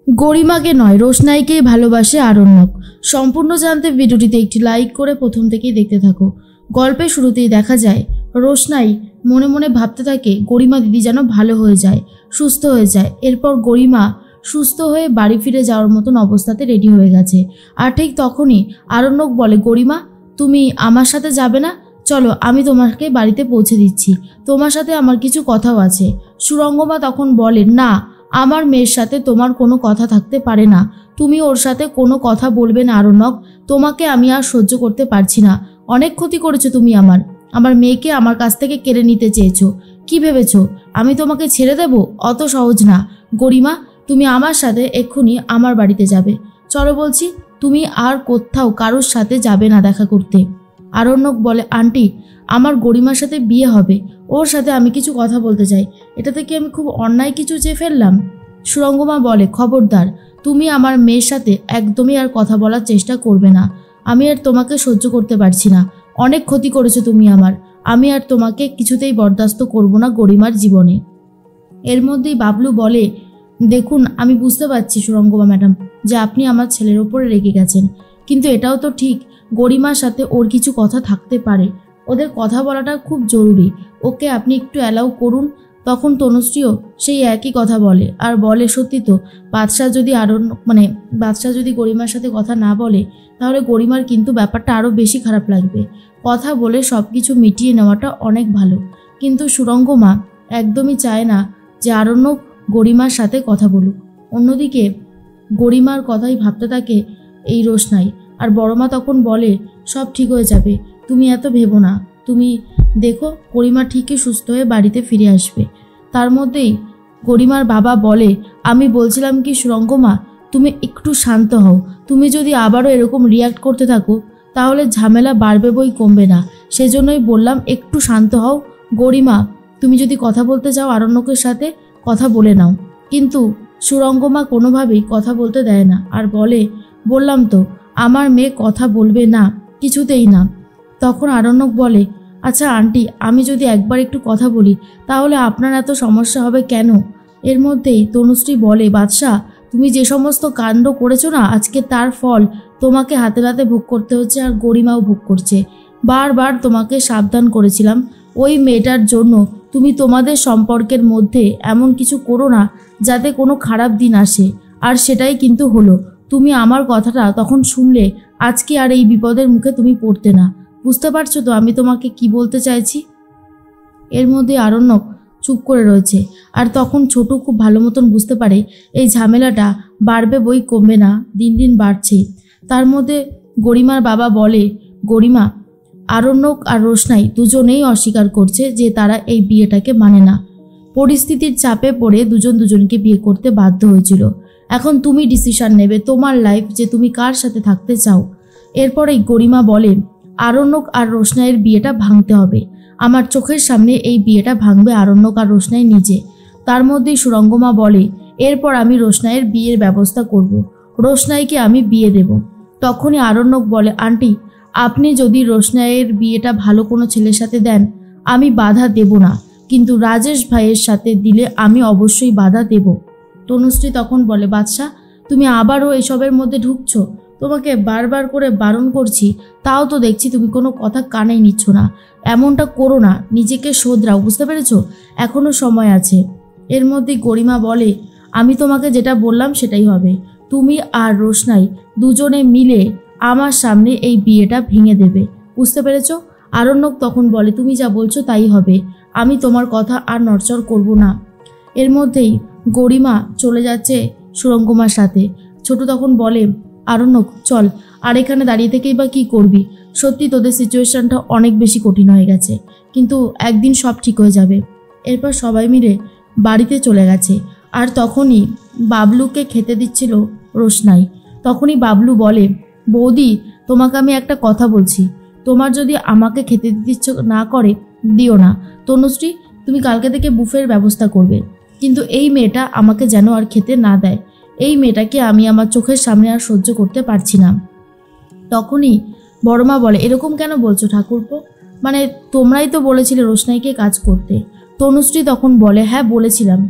গরিমাকে নয় রোশনাইকেই ভালোবাসে আরণ্যক। সম্পূর্ণ জানতে ভিডিওটিতে একটি লাইক করে প্রথম থেকেই দেখতে থাকো। গল্পের শুরুতেই দেখা যায় রোশনাই মনে মনে ভাবতে থাকে গরিমা দিদি যেন ভালো হয়ে যায়, সুস্থ হয়ে যায়। এরপর গরিমা সুস্থ হয়ে বাড়ি ফিরে যাওয়ার মতন অবস্থাতে রেডি হয়ে গেছে। আর ঠিক তখনই আরণ্যক বলে, গরিমা তুমি আমার সাথে যাবে না? চলো আমি তোমাকে বাড়িতে পৌঁছে দিচ্ছি, তোমার সাথে আমার কিছু কথাও আছে। সুরঙ্গমা তখন বলে, না, আমার মেয়ের সাথে তোমার কোনো কথা থাকতে পারে না, তুমি ওর সাথে কোনো কথা বলবে না আরণ্যক, তোমাকে আমি আর সহ্য করতে পারছি না। অনেক ক্ষতি করেছো তুমি আমার মেয়েকে আমার কাছ থেকে কেড়ে নিতে চেয়েছো। কি ভেবেছো আমি তোমাকে ছেড়ে দেব? অত সহজ না গরিমা, তুমি আমার সাথে এক্ষুনি আমার বাড়িতে যাবে। চলো বলছি, তুমি আর কোথাও কারোর সাথে যাবে না দেখা করতে। আরণ্যক বলে, আন্টি আমার গরিমার সাথে বিয়ে হবে, ওর সাথে আমি কিছু কথা বলতে চাই, এটাতে কি আমি খুব অন্যায় কিছু চেয়ে ফেললাম? সুরঙ্গমা বলে, খবরদার, তুমি আমার মেয়ের সাথে একদমই আর কথা বলার চেষ্টা করবে না। আমি আর তোমাকে সহ্য করতে পারছি না, অনেক ক্ষতি করেছো তুমি আমি আর তোমাকে কিছুতেই বরদাস্ত করব না গরিমার জীবনে। এর মধ্যেই বাবলু বলে, দেখুন আমি বুঝতে পারছি সুরঙ্গমা ম্যাডাম যে আপনি আমার ছেলের ওপরে রেগে গেছেন, কিন্তু এটাও তো ঠিক গরিমার সাথে ওর কিছু কথা থাকতে পারে, ওদের কথা বলাটা খুব জরুরি, ওকে আপনি একটু অ্যালাউ করুন। তখন তনুশ্রীও সেই একই কথা বলে আর বলে, সত্যি তো, বাদশাহ যদি গরিমার সাথে কথা না বলে তাহলে গরিমার কিন্তু ব্যাপারটা আরও বেশি খারাপ লাগবে। কথা বলে সব কিছু মিটিয়ে নেওয়াটা অনেক ভালো। কিন্তু সুরঙ্গমা একদমই চায় না যে আরণ্যক গরিমার সাথে কথা বলুক। অন্যদিকে গরিমার কথাই ভাবতে থাকে এই রোশনাই। আর বড়মা তখন বলে, সব ঠিক হয়ে যাবে, তুমি এত ভেবো না, তুমি দেখো গরিমা ঠিকই সুস্থ হয়ে বাড়িতে ফিরে আসবে। তার মধ্যেই গরিমার বাবা বলে, আমি বলছিলাম কি সুরঙ্গমা, তুমি একটু শান্ত হও, তুমি যদি আবারও এরকম রিয়াক্ট করতে থাকো তাহলে ঝামেলা বাড়বে বই কমবে না, সেজন্যই বললাম একটু শান্ত হও। গরিমা তুমি যদি কথা বলতে চাও আরণ্যকের সাথে কথা বলে নাও। কিন্তু সুরঙ্গমা কোনোভাবেই কথা বলতে দেয় না আর বলে, বললাম তো আমার মেয়ে কথা বলবে না, কিছুতেই না। তখন আরণ্যক বলে, আচ্ছা আন্টি, আমি যদি একবার একটু কথা বলি তাহলে আপনার এত সমস্যা হবে কেন? এর মধ্যেই তনুশ্রী বলে, বাদশাহ তুমি যে সমস্ত কাণ্ড করেছো না, আজকে তার ফল তোমাকে হাতে নাতে ভোগ করতে হচ্ছে আর গরিমাও ভোগ করছে। বারবার তোমাকে সাবধান করেছিলাম ওই মেয়েটার জন্য তুমি তোমাদের সম্পর্কের মধ্যে এমন কিছু করো না যাতে কোনো খারাপ দিন আসে, আর সেটাই কিন্তু হলো। তুমি আমার কথাটা তখন শুনলে আজকে আর এই বিপদের মুখে তুমি পড়তে না। বুঝতে পারছো তো আমি তোমাকে কি বলতে চাইছি? এর মধ্যে আরণ্যক চুপ করে রয়েছে। আর তখন ছোট খুব ভালো মতন বুঝতে পারে এই ঝামেলাটা বাড়বে বই কমবে না, দিন দিন বাড়ছে। তার মধ্যে গরিমার বাবা বলে, গরিমা আরণ্যক আর রোশনাই দুজনেই অস্বীকার করছে যে তারা এই বিয়েটাকে মানে না। পরিস্থিতির চাপে পড়ে দুজনকে বিয়ে করতে বাধ্য হয়েছিল। এখন তুমি ডিসিশন নেবে তোমার লাইফ, যে তুমি কার সাথে থাকতে চাও। এরপরেই গরিমা বলে, আরণ্যক আর রোশনাইয়ের বিয়েটা ভাঙতে হবে, আমার চোখের সামনে এই বিয়েটা ভাঙবে আরণ্যক আর রোশনাই নিজে। তার মধ্যেই সুরঙ্গমা বলে, এরপর আমি রোশনাইয়ের বিয়ের ব্যবস্থা করব, রোশনাইকে আমি বিয়ে দেব। তখনই আরণ্যক বলে, আন্টি আপনি যদি রোশনাইয়ের বিয়েটা ভালো কোনো ছেলের সাথে দেন আমি বাধা দেব না, কিন্তু রাজেশ ভাইয়ের সাথে দিলে আমি অবশ্যই বাধা দেব। তনুশ্রী তখন বলে, বাদশাহ তুমি আবারও এসবের মধ্যে ঢুকছো, তোমাকে বারবার করে বারণ করছি, তাও তো দেখছি তুমি কোনো কথা কানেই নিচ্ছ না। এমনটা করো না, নিজেকে শোধরাও, বুঝতে পেরেছো? এখনো সময় আছে। এর মধ্যে গরিমা বলে, আমি তোমাকে যেটা বললাম সেটাই হবে, তুমি আর রোশনাই দুজনে মিলে আমার সামনে এই বিয়েটা ভেঙে দেবে, বুঝতে পেরেছো? আরণ্যক তখন বলে, তুমি যা বলছো তাই হবে, আমি তোমার কথা আর নড়চড় করব না। এর মধ্যেই গরিমা চলে যাচ্ছে সুরঙ্গমার সাথে। ছোট তখন বলে, আরণ্যক চল, আর এখানে দাঁড়িয়ে থেকেই বা কী করবি? সত্যি তোদের সিচুয়েশনটা অনেক বেশি কঠিন হয়ে গেছে, কিন্তু একদিন সব ঠিক হয়ে যাবে। এরপর সবাই মিলে বাড়িতে চলে গেছে। আর তখনই বাবলুকে খেতে দিচ্ছিল রোশনাই। তখনই বাবলু বলে, বৌদি তোমাকে আমি একটা কথা বলছি, তোমার যদি আমাকে খেতে দিতে ইচ্ছে না করে দিও না। তনুশ্রী তুমি কালকে থেকে বুফের ব্যবস্থা করবে, কিন্তু এই মেয়েটা আমাকে যেন আর খেতে না দেয়, এই মেয়েটাকে আমি আমার চোখের সামনে আর সহ্য করতে পারছি না। তখনই বড়মা বলে, এরকম কেন বলছো ঠাকুরপো, তোমরাই তো বলেছিলে রোশনাইকে কাজ করতে। তনুশ্রী তখন বলে, হ্যাঁ বলেছিলাম,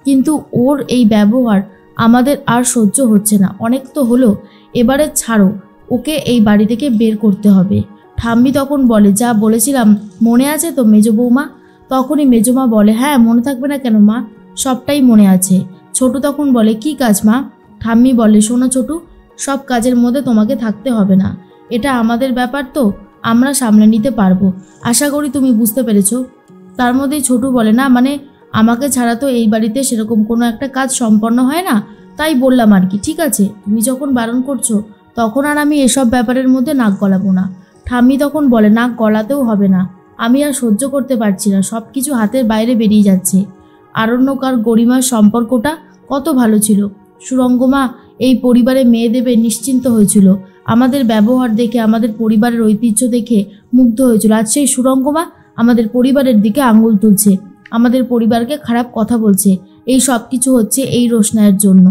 কিন্তু ওর এই ব্যবহার আমাদের আর সহ্য হচ্ছে না, অনেক তো হলো, এবারে ছাড়ো, ওকে এই বাড়ি থেকে বের করতে হবে। ঠাম্মি তখন বলে, যা বলেছিলাম মনে আছে তো মেজো বৌমা? তখনই মেজমা বলে, হ্যাঁ মনে থাকবে না কেন মা, সবটাই মনে আছে। ছোটু তখন বলে, কি কাজ মা? ঠাম্মি বলে, শোনো ছোটু, সব কাজের মধ্যে তোমাকে থাকতে হবে না, এটা আমাদের ব্যাপার তো, আমরা সামলে নিতে পারবো, আশা করি তুমি বুঝতে পেরেছো। তার মধ্যেই ছোটু বলে, না মানে আমাকে ছাড়া তো এই বাড়িতে সেরকম কোনো একটা কাজ সম্পন্ন হয় না, তাই বললাম আর কি। ঠিক আছে, তুমি যখন বারণ করছো তখন আর আমি এসব ব্যাপারের মধ্যে নাক গলাবো না। ঠাম্মি তখন বলে, নাক গলাতেও হবে না, আমি আর সহ্য করতে পারছি না, সব কিছু হাতের বাইরে বেরিয়ে যাচ্ছে। আরণ্যক আর গরিমার সম্পর্কটা কত ভালো ছিল, সুরঙ্গমা এই পরিবারে মেয়ে দেবে নিশ্চিন্ত হয়েছিল, আমাদের ব্যবহার দেখে, আমাদের পরিবারের ঐতিহ্য দেখে মুগ্ধ হয়েছিল। আজ সেই সুরঙ্গমা আমাদের পরিবারের দিকে আঙুল তুলছে, আমাদের পরিবারকে খারাপ কথা বলছে। এই সব কিছু হচ্ছে এই রোশনাইয়ের জন্য।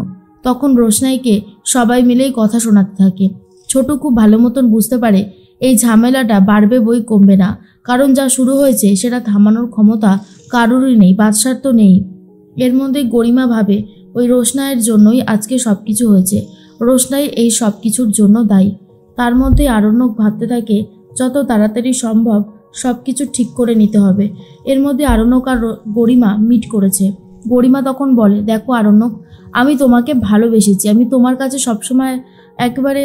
তখন রোশনাইকে সবাই মিলেই কথা শোনাতে থাকে। ছোট খুব ভালো মতন বুঝতে পারে এই ঝামেলাটা বাড়বে বই কমবে না, কারণ যা শুরু হয়েছে সেটা থামানোর ক্ষমতা কারোরই নেই, বাদশার তো নেই। এর মধ্যে গরিমা ভাবে ওই রোশনাইয়ের জন্যই আজকে সব কিছু হয়েছে, রোশনাই এই সব কিছুর জন্য দায়ী। তার মধ্যে আরণ্যক ভাবতে থাকে যত তাড়াতাড়ি সম্ভব সব কিছু ঠিক করে নিতে হবে। এর মধ্যে আরণ্যক আর গরিমা মিট করেছে। গরিমা তখন বলে, দেখো আরণ্যক, আমি তোমাকে ভালোবেসেছি, আমি তোমার কাছে সবসময় একেবারে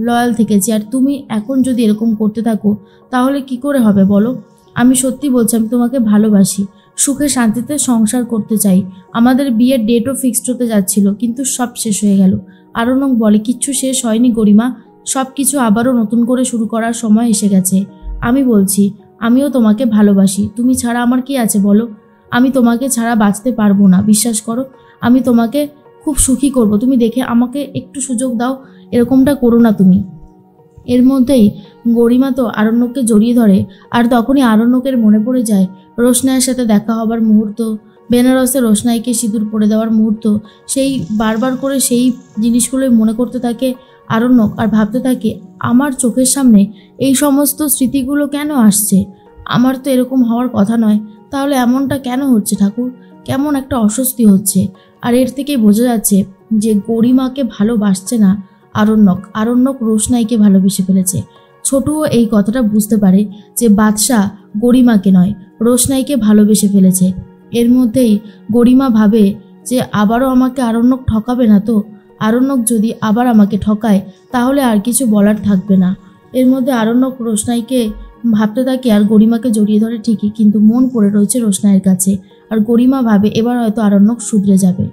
লয়াল থেকেছি, আর তুমি এখন যদি এরকম করতে থাকো তাহলে কি করে হবে বলো? আমি সত্যি বলছি, আমি তোমাকে ভালোবাসি, সুখে শান্তিতে সংসার করতে চাই, আমাদের বিয়ের ডেটও ফিক্সড হতে যাচ্ছিল, কিন্তু সব শেষ হয়ে গেল। আরণ্যক বলে, কিচ্ছু শেষ হয়নি গরিমা, সব কিছু আবারও নতুন করে শুরু করার সময় এসে গেছে। আমি বলছি, আমিও তোমাকে ভালোবাসি, তুমি ছাড়া আমার কি আছে বলো? আমি তোমাকে ছাড়া বাঁচতে পারবো না, বিশ্বাস করো, আমি তোমাকে খুব সুখী করব, তুমি দেখে আমাকে একটু সুযোগ দাও, এরকমটা করো না তুমি। এর মধ্যেই গরিমা তো আরণ্যককে জড়িয়ে ধরে, আর তখনই আরণ্যকের মনে পড়ে যায় রোশনাইয়ের সাথে দেখা হবার মুহূর্ত, বেনারসে রোশনাইকে সিঁদুর পরে দেওয়ার মুহূর্ত। সেই বারবার করে সেই জিনিসগুলোই মনে করতে থাকে আরণ্যক, আর ভাবতে থাকে, আমার চোখের সামনে এই সমস্ত স্মৃতিগুলো কেন আসছে? আমার তো এরকম হওয়ার কথা নয়, তাহলে এমনটা কেন হচ্ছে ঠাকুর? কেমন একটা অস্বস্তি হচ্ছে। আর এর থেকেই বোঝা যাচ্ছে যে গরিমাকে ভালোবাসছে না আরণ্যক, আরণ্যক রোশনাইকে ভালোবেসে ফেলেছে। ছোটুও এই কথাটা বুঝতে পারে যে বাদশা গরিমাকে নয়, রোশনাইকে ভালোবেসে ফেলেছে। এর মধ্যেই গরিমা ভাবে যে আবারও আমাকে আরণ্যক ঠকাবে না তো? আরণ্যক যদি আবার আমাকে ঠকায় তাহলে আর কিছু বলার থাকবে না। এর মধ্যে আরণ্যক রোশনাইকে ভাবতে থাকে আর গরিমাকে জড়িয়ে ধরে ঠিকই, কিন্তু মন পড়ে রয়েছে রোশনাইয়ের কাছে। আর গরিমা ভাবে এবার হয়তো আরণ্যক শুধরে যাবে।